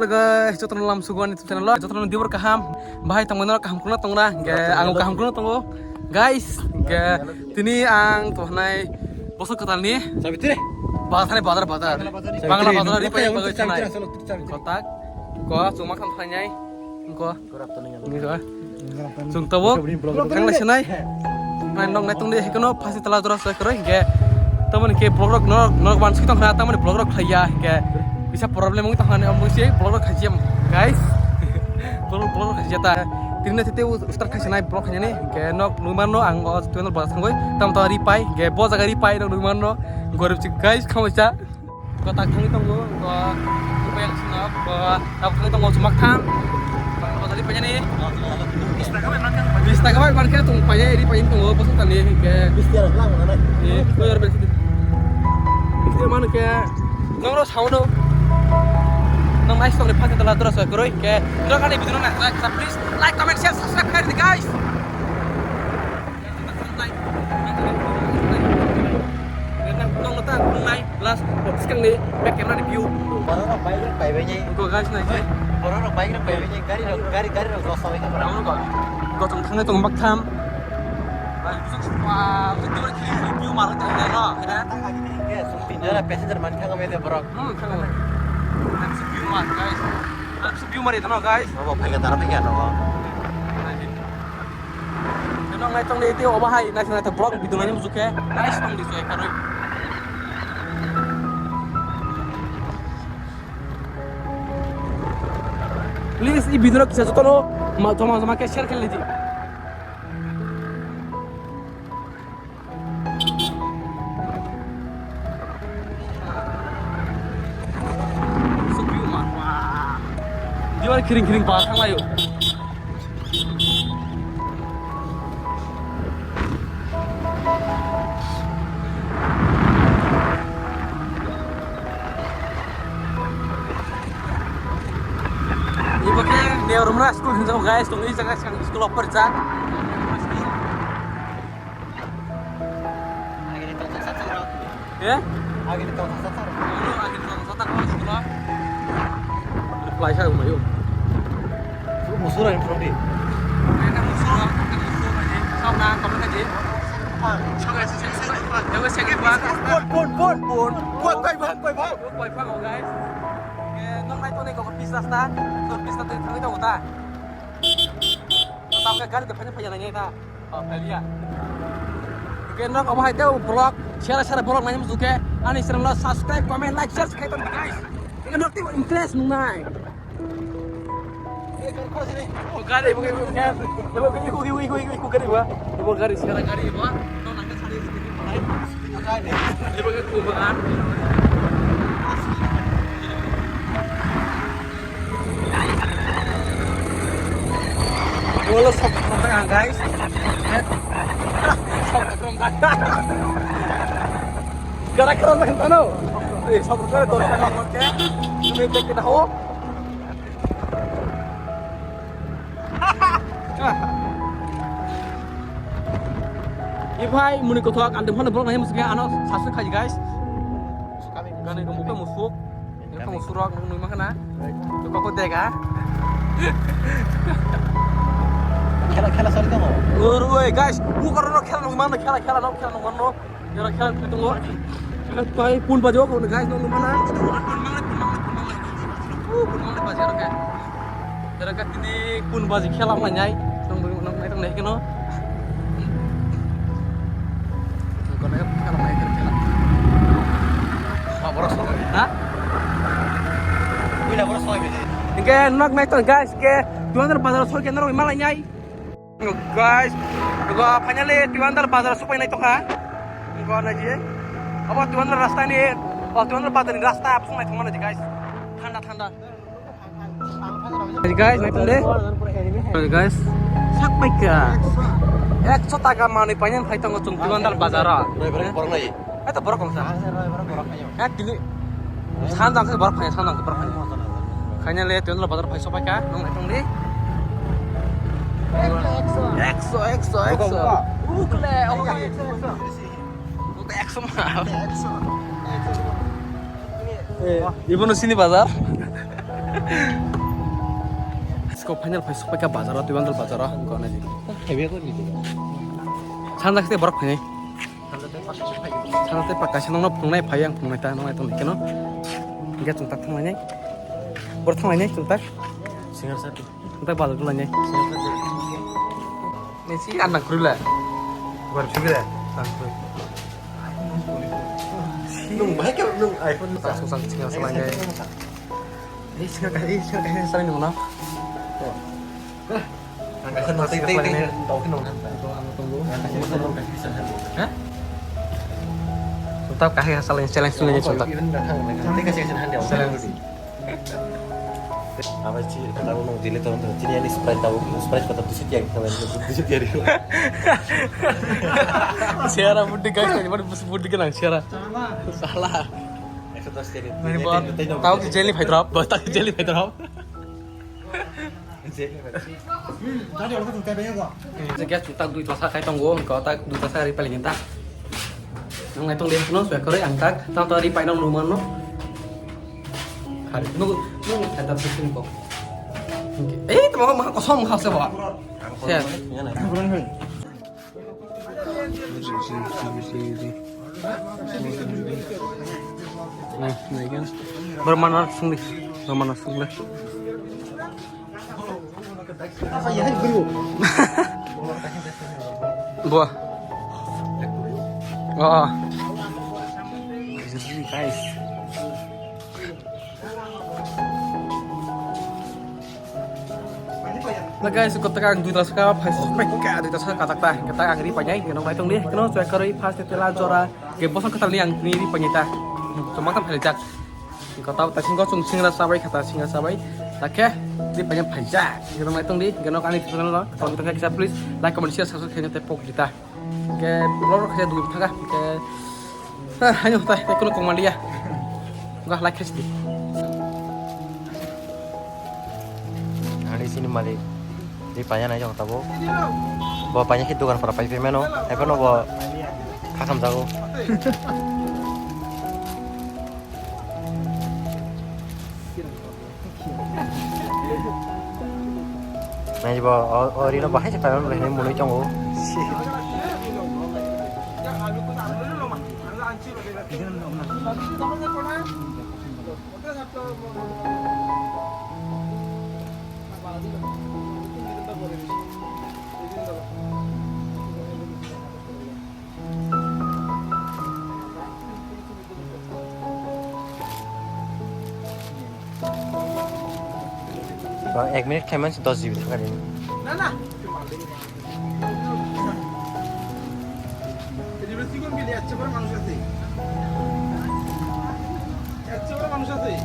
guys, jotono lam suguan itu channel lo, jotono dibur kaham, bahai tangmano kaham kuna tongna, ge ang kaham kuna tongo, guys, ge tini ang tuhnai bosok ketal ni, Sabitire. bazar, bangla bazar ni payah bagai channel, kotak, ko cuma kan tanyai, ko, ini ko, cung tawok, kang le channel, main nong nai tongde hekono pasti telah terus keroi, ge teman ke blog nok ban sekitar kena teman blog khaya, ge bisa problem mungkin tahan om sih blog khajam guys blog khajata tinna tete ustar khajana blog khajane ge nok numano ang tuan bahas ngoi tam to ripai ge bo jaga ripai nok numano gorib ci guys khamcha ko tak thang tong ko upayang sinap ko tak thang tong sumak tham ko tadi panya ni Instagram marka tung panya ri panya tong bos tali ge Bistiar lang mana? ko yor bel itu mana ke nongro saudo nong nice tong lepas telah terus keroi ke kalau kali video nak please like comment share subscribe kali guys nong letak naik plus sekarang ni back camera review Orang baik banyak. untuk guys naik Orang baik banyak. Gari gosok lagi. kamu kau tong tang tong mak tham wah video review malah tak ada lah Ya, sumpinnya passenger man kang kami borok. kan review mah guys review mah itu guys Mau pengen taruh pengen apa? Nong nai tong itu obahai nai nai blog video nanya musuh ke nice tong di soe karoi please E video kisah jotono sama ke share कर लीजिए Dia kering-kering pasang lah yuk. Ini pakai dia rumah school hinjau guys, tunggu ini jangan school oper cak. Lagi di tong sasar. Ya? Lagi di tong sasar. Dulu lagi di sana kalau sekolah. Apply saya rumah yuk. Musuh yang prodi. Ini musuh aja. Xong nang kamu aja. Xong guys, ya wes cek bang. Pun. Kuat bang. Quay phang của guys. Nong nay tôi này có pizza ta. Tôi pizza tôi thằng itu ta. Tao cái gari depannya penyanyi ta. Phải lihat. Oke, nong kamu hai tahu blog, share blog nanya musuh ke. Ani channel subscribe, comment, like, share sekali guys. Ini nanti interest nung nai. Oh gari, bukan. Ibu gari gua. Ibu gari sekarang gari gua. Nong nak cari sedikit lain. Ibu gari kubangan. Bolos sok tengah guys. Sok tengah. Gara-gara main tanah. Sok tengah tuh tengah oke. Ini tek kita ho. Ibai muni kotak andem hana blog nanya musuhnya ano subscribe aja guys. Kan ini kamu musuh. Ini kamu surak nung makan ah. Kok kok dek ah. Kela sorry kamu. Oi guys, bukan orang kela nung mana kela nung mana. Kela itu nggak. Kela pun baju aku guys nung mana. Pun mana baju oke. Kira ini pun baju kela mana nyai. Nung itu naik keno. Hah? Wih, boros lagi. Oke, nak naik tuh guys, ke tuan bazar sol ke naro malah nyai. Guys, gua apanya le tuan bazar supaya naik tuh kan? Gua aja. Apa tuan rasta ini? Oh, tuan bazar ini rasta apa semua itu mana sih guys? Tanda. Guys, naik tuh deh. Guys, sampai ke. 100 টাকা মানে পাইন খাইতাম চুং তুয়ান্দাল বাজারা Borong lagi. এটা বড় কম সা Borong aja. এক দিনে 산당 그 버럭 파냐 산당 그 버럭 파냐 খাইনা লে তুয়ান্দাল বাজার পাই সবাই কা নং নাইতং দি একশো উকলে ওকে একশো মা ইবনো সিনি বাজার Skop final fai supai ka bazar tu bandal bazar ko na ji. Heavy ko ni. Chan jakte borok fai. Tanda te pasok sa payo. Chan te pakka sino no pungnai fai ang pungnai ta no eton keno. Ge chung tak thang nai. Bor thang nai chung tak. Singar sa tu. Chung tak bazar nai. Singar sa tu. Ni si anak krula. Bar sugra. Nung bahaya ka nung iPhone sa. Sang sang singa salang ge. Singa ka saling no. Ang kasan mo ting tau ki nong han. Tunggu. Hah? Chúng ta cả hai saling challenge sunya chúng ta. Nanti kasih kesan han dia. Challenge. Apa sih tahu nong jile tahu nong jile ini sprite kata tu setiap tahu tu setiap hari. Siara food guys, ini baru food ke nang siara. Salah. Exodus jadi. Ini buat tahu ke jelly fight drop, batak ke jelly fight drop. Tadi orang tu kayak banyak kok. Jadi chúng ta đuôi tosa cái tongo, có ta đuôi tosa đi phải liền ta. Nong ngày tong dia nó sudah kore angkat, tang tu đi phải nong rumah no. Hari, nung ada pusing kok. Teman mah kosong hal sebab. Ya. Nah, kan. Bermana sungguh, bermana sungguh. Apa ya guru? Buah. Oh. Guys. Nah guys, kota kang duit rasa kau pas mereka duit rasa kata ang ini panjang, kenapa itu dia? Kenapa saya kari pas setelah jora, gebosan kata liang ini penyita, cuma kan peljak. Kau tahu tak singkau singa sabai kata singa sabai, tak ya? Dia banyak peljak, kenapa itu dia? Kenapa kan itu kan? Kalau kita kisah please like, comment, share, subscribe kayaknya tepuk kita. Ke blog saya duit tengah, ke hanya tak, saya kena komen dia. Enggak like sedih. Hari sini malik. Di panya aja kata bo. Bawa panya itu kan para pipe meno. Apa no bawa kakam jago. Nah coba ori no bahaya supaya no ini mulai conggo. Bang, 1 minit kemen 10 GB kali ini. Nana. Jadi berarti kan pilih aja orang manusia sih. Aja orang manusia sih.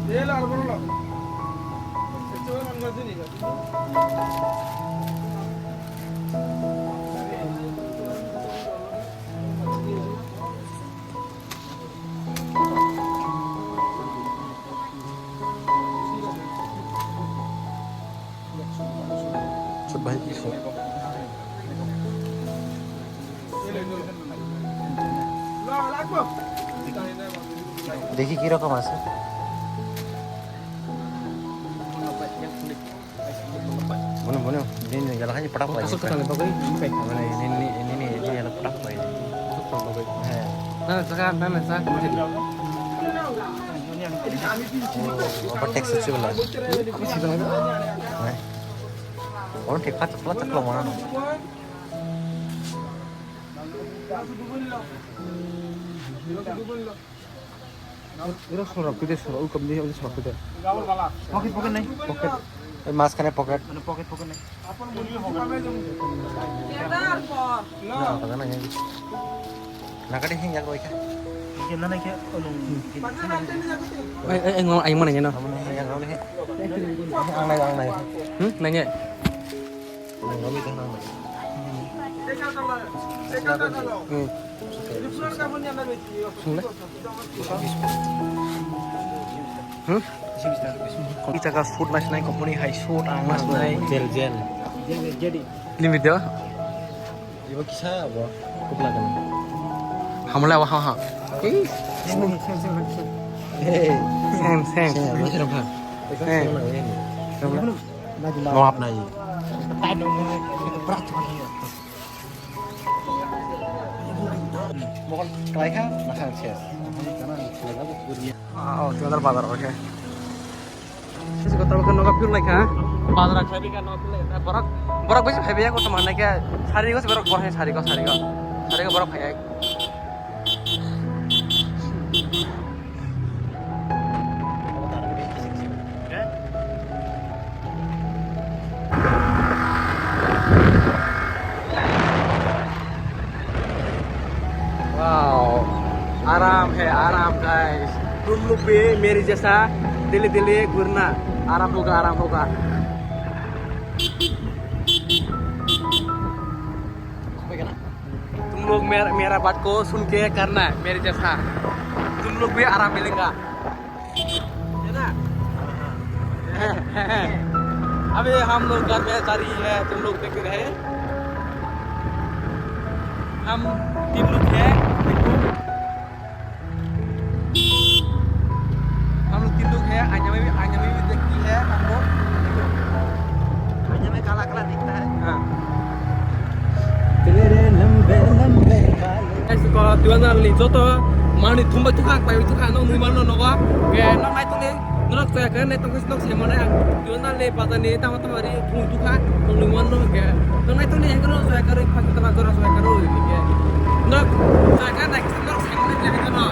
Dia lah apa lo? Aja orang manusia sih nih. Sebaik itu. देखिए की रकम আছে Mana ini jalan aja pedak lagi. Masuk ke dalam bagai. Mana ini jalan pedak lagi. Nah, sekarang masih. Apa teks sih belas? Apa sih itu? Orang tepat pelacak lo mana? Ini suara kita suara ukam dia udah suara kita. Pocket nih. Pocket. Mas kan pocket. Mana pocket nih. Apa mulai Nah, apa kan nanya gitu. Nah, kadang hingga kau ikan. Gimana nih kayak Ngomong aing mana nya no? Kamu nanya kau nih. Ang naik. Nanya. Kau itu nang. Kita kas food mas naik company high shoot ang mas naik gel. jadi Limit dia. Ibu kisah apa? Kau belakang. Hamla wa ha. Seng. Maaf nai. Mohon kelaikan makan chess. Oh, Jondar bazar, oke. Sisi kota bukan noga pure like ha. Bazar aku lebih kan noga pure like. Borak bisa heavy aku teman like ya. Hari ko seberok borak hari ko borak kayak. Wow, आराम guys. तुम लोग भी मेरी जैसा दिल्ली घूरना आराम होगा. तुम लोग मेरा बात को सुन के करना है मेरे जैसा. तुम लोग भी आराम मिलेगा, है ना? अभी हम लोग घर में जा रही है, तुम लोग देख रहे हैं. हम 3 लोग हैं, देखो. हम लोग 3 लोग हैं. आने में भी देखती है हम लोग. आने में काला दिखता है. हाँ. तेरे लंबे लंबे बाल. ऐसे को दिवाना ले जो तो मानी थुम्बा तुखा पाई तुखा नो मुई मानो नोगा के ना नाइ तो ले नरक तो के ने तो कुछ लोग से मने दिवाना ले पता नहीं ता मारी थुम तुखा नो मुई मानो के तो नाइ तो ले करो सो करो फाक ता करो सो करो के नरक जागा ना किस नरक से मने ले करो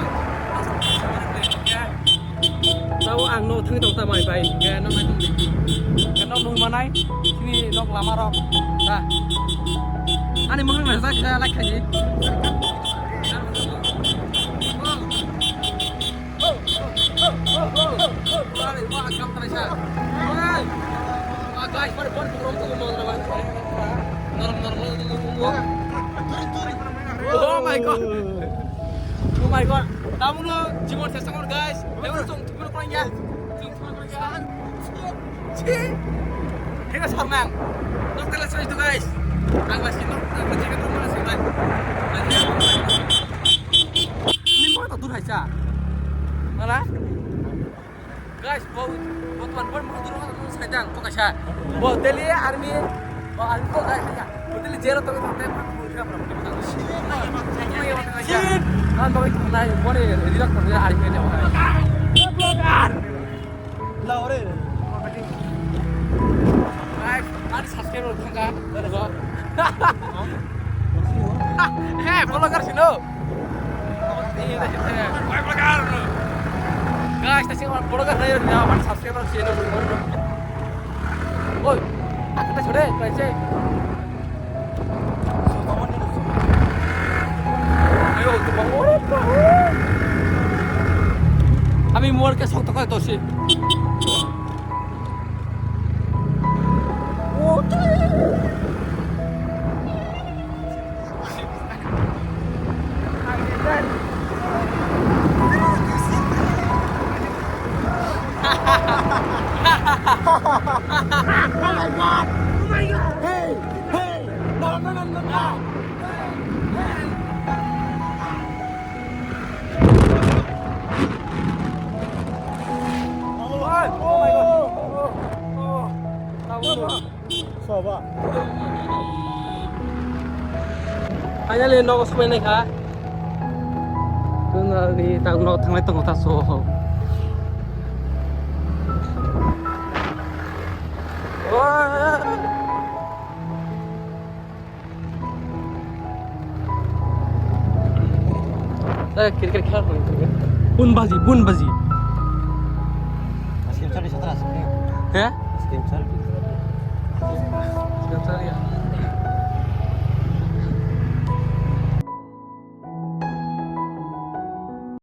tahu ang no thang tong ta mai bai ke no nai tong ke no nung manai sini nok lama rok ta ani mohon na sa ka la khai Oh my god. Oh my god. Kamu lo Jimon sesangon guys. Lepas tu tunggu kurang ya. Tunggu kurang ya. Cih. Kita sama. Nok telah selesai itu guys. Ang masih nok berjaga rumah masih baik. Ini mau tak turun aja. Mana? Guys, buat tuan mau turun atau sedang kok aja. Buat Delhi army. Buat army kok guys ya. Buat Delhi jalan tapi tak kan mau ikut naik, boleh tidak pernah hari ini orang. Blogan, laure. Baik, ada subscribe orang kan? Hei, blogan sini. Ini dah kita. Baik blogan. Guys, tadi orang blogan saya ni, ada subscribe orang sini. Oi, aku dah sudah, baca. আমি মোরকে শক্ত করে দোষী Coba. Hanya lihat nong semen ni kah? Tunggu di tahu nong tang lai tong tak so. Wah. Saya kira-kira kau ni. Bun bazi. Masih cari setelah. Ya? Masih cari.